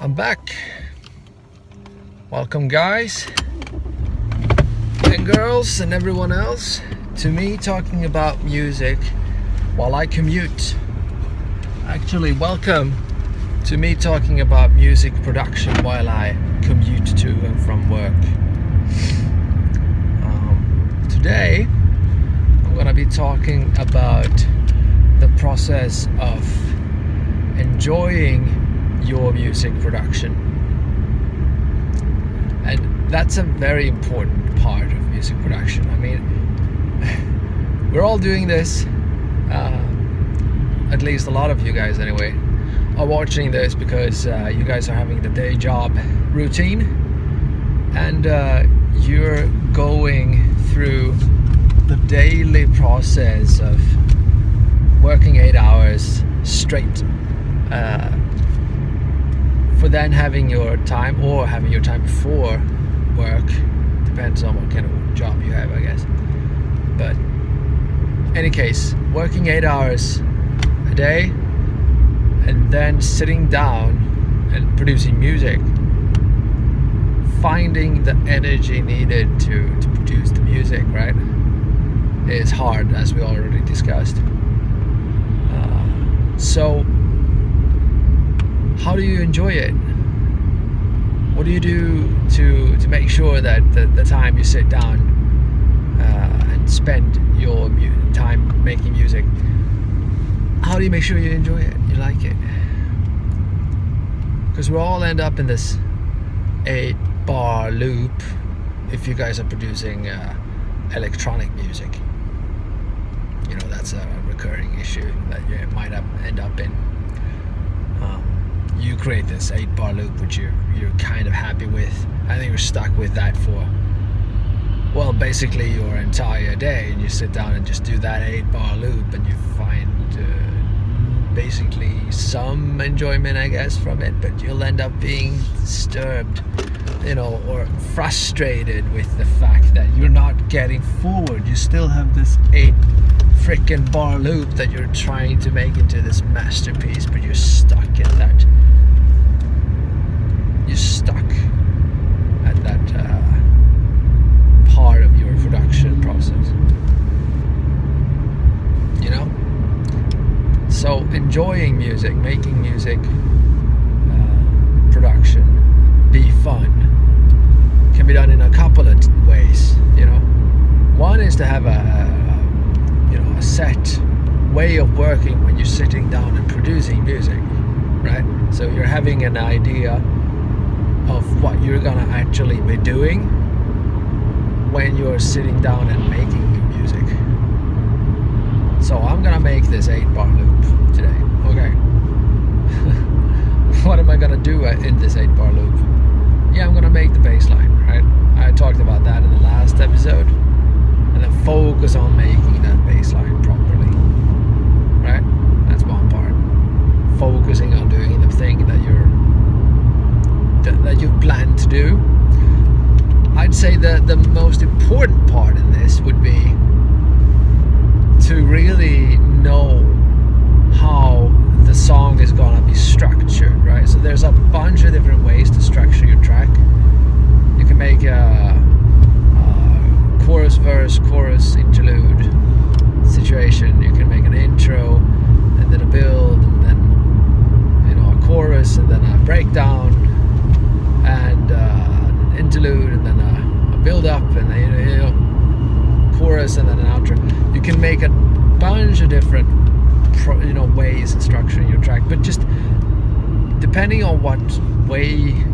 I'm back. Welcome, guys and girls and everyone else, to me talking about music while I commute. Actually, welcome to me talking about music production while I commute to and from work. Today, I'm going to be talking about the process of enjoying your music production. And that's a very important part of music production. I mean, we're all doing this, at least a lot of you guys anyway, are watching this because you guys are having the day job routine, and you're going through the daily process of working 8 hours straight, for then having your time, or having your time before work, depends on what kind of job you have, I guess. But any case, working 8 hours a day and then sitting down and producing music, finding the energy needed to produce the music, right, is hard, as we already discussed. So how do you enjoy it? What do you do to make sure that the time you sit down and spend your time making music, how do you make sure you enjoy it, you like it? Because we all end up in this 8-bar loop if you guys are producing electronic music. You know, that's a recurring issue that you might end up in. You create this 8-bar loop which you're kind of happy with. I think you're stuck with that for, well, basically your entire day, and you sit down and just do that 8-bar loop, and you find basically some enjoyment, I guess, from it, but you'll end up being disturbed, you know, or frustrated with the fact that you're not getting forward. You still have this 8 freaking bar loop that you're trying to make into this masterpiece, but you're stuck in that. You're stuck at that part of your production process, you know? So enjoying music, making music, production, be fun, can be done in a couple of ways, you know? One is to have a set way of working when you're sitting down and producing music, right? So you're having an idea of what you're gonna actually be doing when you're sitting down and making your music. So I'm gonna make this 8-bar loop today, okay? What am I gonna do in this 8-bar loop? Yeah, I'm gonna make the bass line, right? I talked about that in the last episode. And then focus on making that bass line properly, right? That's one part. Focusing on doing the thing that you've planned to do. I'd say that the most important part in this would be to really know how the song is gonna be structured, right? So there's a bunch of different ways to structure your track. You can make a chorus, verse, chorus, interlude situation. You can make an intro and then a build, and then, you know, a chorus, and then a breakdown, and an interlude, and then a build up, and then, you know, chorus, and then an outro. You can make a bunch of different ways of structuring your track, but just depending on what way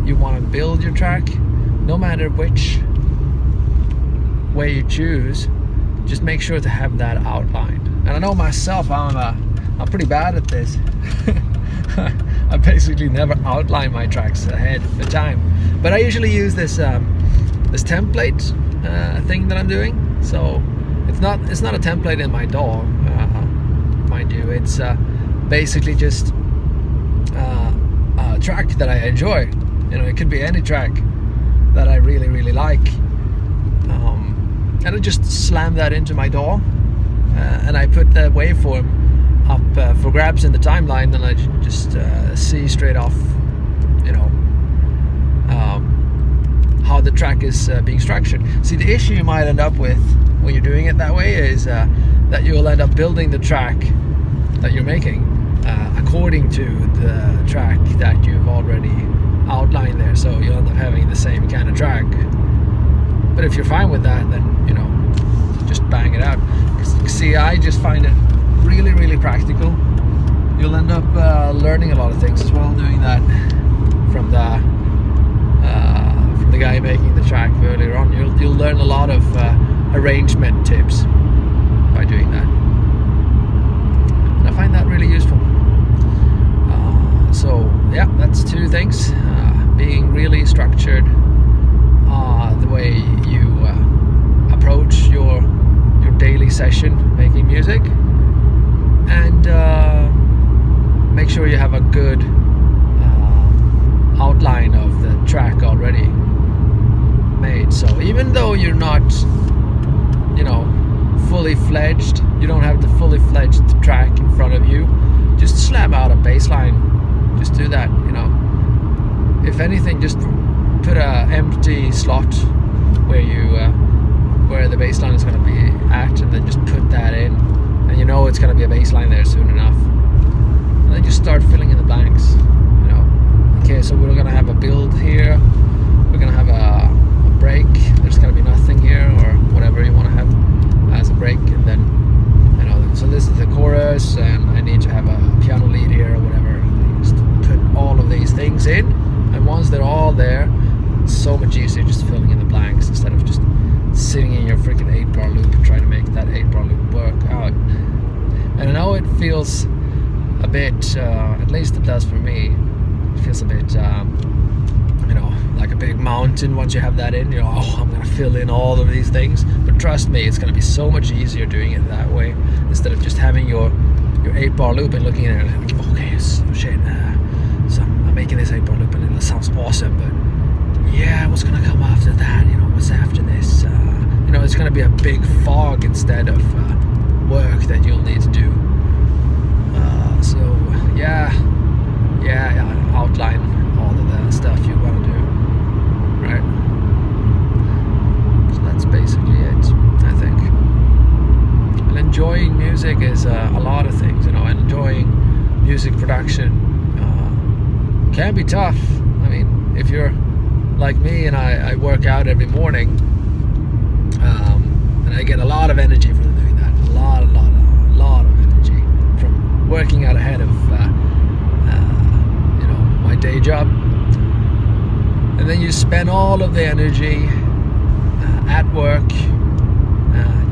you want to build your track, no matter which way you choose, just make sure to have that outlined. And I know myself, I'm pretty bad at this. I basically never outline my tracks ahead of the time, but I usually use this template thing that I'm doing. So it's not a template in my DAW, mind you. It's basically just a track that I enjoy. You know, it could be any track that I really, really like. And I just slam that into my DAW, and I put the waveform up for grabs in the timeline, and I just see straight off, how the track is being structured. See, the issue you might end up with when you're doing it that way is that you'll end up building the track that you're making according to the track that you've already outlined there. So you'll end up having the same kind of track. But if you're fine with that, then just bang it out. See, I just find it really, really practical. You'll end up learning a lot of things as well doing that from the guy making the track earlier on. You'll learn a lot of arrangement tips by doing that, and I find that really useful. So yeah, that's two things: being really structured, the way you approach your daily session making music, and make sure you have a good outline of the track already made. So even though you're not fully fledged, you don't have the fully fledged track in front of you, just slam out a bass line. Just do that. If anything, just put a empty slot where the bass line is going to be at, and then just put that in, and it's going to be a bass line there soon enough, and then just start filling in the blanks. Okay, so we're going to have a build here, we're going to have a break, there's going to be nothing here, or whatever you want to have as a break, and then so this is the chorus, and I need to have a piano lead here or whatever. Just put all of these things in, and once they're all there, it's so much easier just filling in the blanks instead of just sitting in your freaking 8-bar loop and trying to make that 8-bar loop work out. And I know it feels a bit, at least it does for me, it feels a bit like a big mountain once you have that in. I'm gonna fill in all of these things, but trust me, it's gonna be so much easier doing it that way instead of just having your 8-bar loop and looking at it like, okay, so shit, so I'm making this 8-bar loop and it sounds awesome, but yeah, what's gonna come after that? What's after this? It's gonna be a big fog instead of work that you'll need to do. So yeah, outline all of the stuff you want to do, right? So that's basically it, I think. And enjoying music is a lot of things, and enjoying music production can be tough. I mean, if you're like me and I work out every morning, and I get a lot of energy from doing that, a lot of energy from working out ahead of my day job, and then you spend all of the energy at work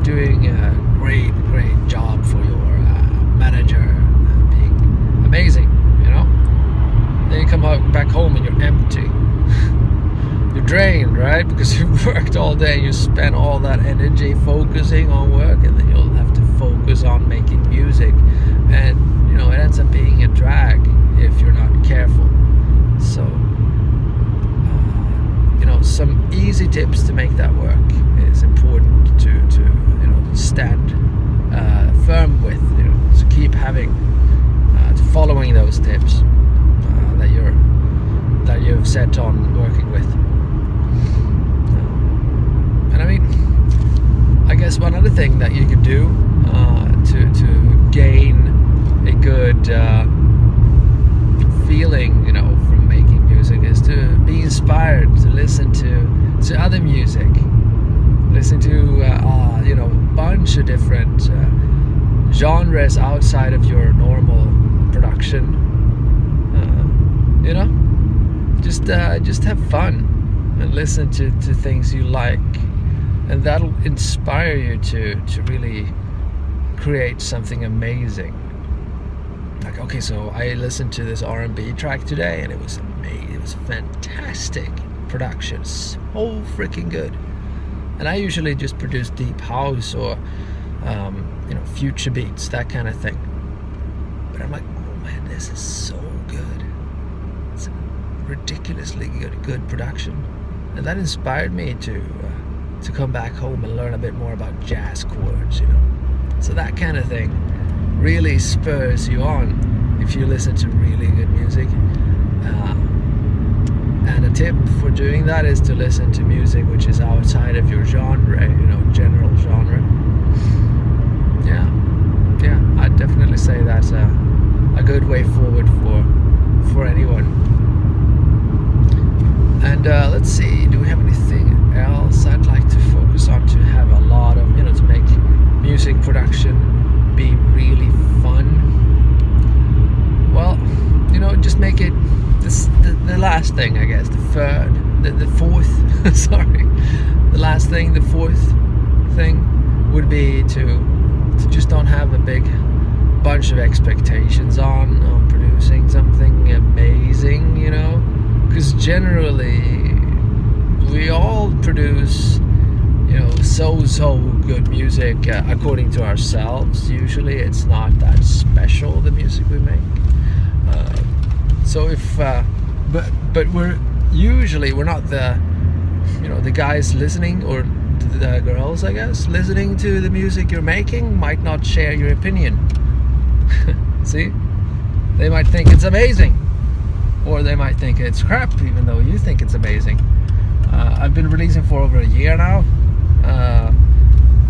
doing a great job for your manager, being amazing, then you come back home and you're empty. You're drained, right? Because you've worked all day, you spend all that energy focusing on work, and then you'll have to focus on making music, and it ends up being a drag if you're not careful. So some easy tips to make that work is important to stand firm with, to keep having to following those tips that you've set on working with. And I mean, I guess one other thing that you could do to gain a good feeling, from making music, is to be inspired to listen to other music, listen to a bunch of different genres outside of your normal production. Just have fun and listen to things you like, and that'll inspire you to really create something amazing. Like, okay, so I listened to this R&B track today, and it was amazing. It was fantastic production, so freaking good. And I usually just produce deep house or future beats, that kind of thing. But I'm like, oh man, this is so good. It's ridiculously good production, and that inspired me to come back home and learn a bit more about jazz chords. So that kind of thing really spurs you on if you listen to really good music. tip for doing that is to listen to music which is outside of your genre, general genre. Yeah, I'd definitely say that's a good way forward for anyone. And let's see, do we have anything else I'd like to focus on to have a lot of, to make music production be really fun? Well, just make it the last thing, I guess, the fourth sorry, the fourth thing would be to just don't have a big bunch of expectations on producing something amazing, because generally we all produce so good music according to ourselves. Usually it's not that special, the music we make. So if but we're not the guys listening, or the girls, I guess, listening to the music you're making might not share your opinion. See, they might think it's amazing, or they might think it's crap, even though you think it's amazing. I've been releasing for over a year now,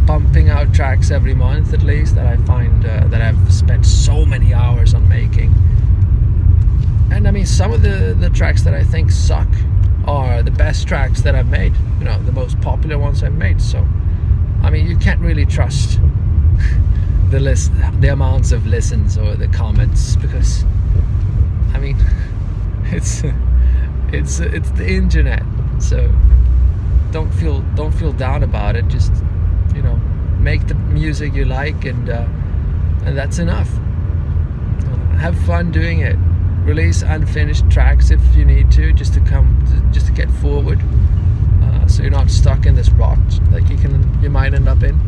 pumping out tracks every month at least that I find that I've spent so many hours on making. And I mean, some of the tracks that I think suck are the best tracks that I've made, the most popular ones I've made. So I mean, you can't really trust the amounts of listens or the comments, because I mean, it's the internet. So don't feel down about it. Just make the music you like, and that's enough. Have fun doing it. Release unfinished tracks if you need to, just to get forward. So you're not stuck in this rot like you might end up in.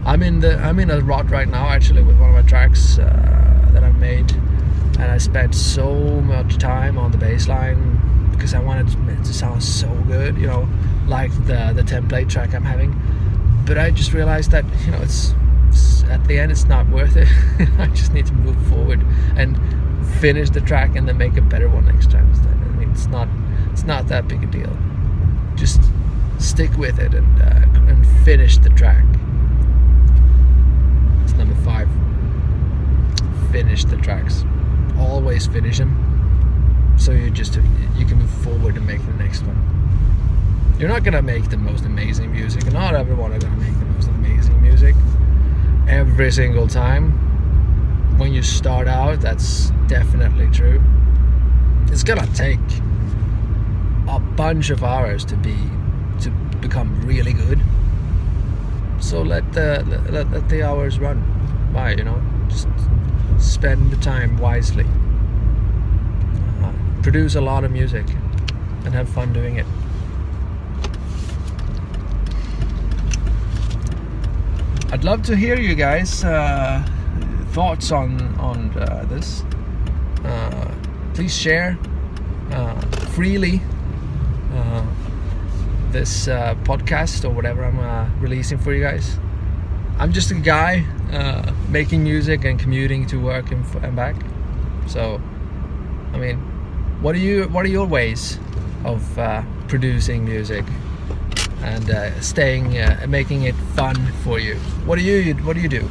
I'm in a rot right now, actually, with one of my tracks that I've made, and I spent so much time on the bass line because I wanted it to sound so good, like the template track I'm having. But I just realized that it's at the end it's not worth it. I just need to move forward and finish the track and then make a better one next time instead. I mean, it's not that big a deal. Just stick with it and finish the track. It's number 5. Finish the tracks. Always finish them, so you can move forward and make the next one. You're not gonna make the most amazing music, and not everyone are gonna make the most amazing music every single time. When you start out, that's definitely true. It's gonna take a bunch of hours to become really good. So let the hours run by. Just spend the time wisely. Produce a lot of music and have fun doing it. I'd love to hear you guys' thoughts on this. Please share freely this podcast or whatever I'm releasing for you guys. I'm just a guy making music and commuting to work and back. So, I mean, what are your ways of producing music and making it fun for you? What do you do?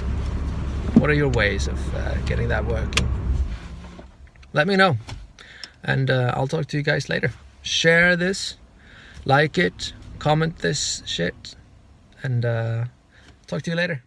What are your ways of getting that working? Let me know, and I'll talk to you guys later. Share this, like it, comment this shit, and talk to you later.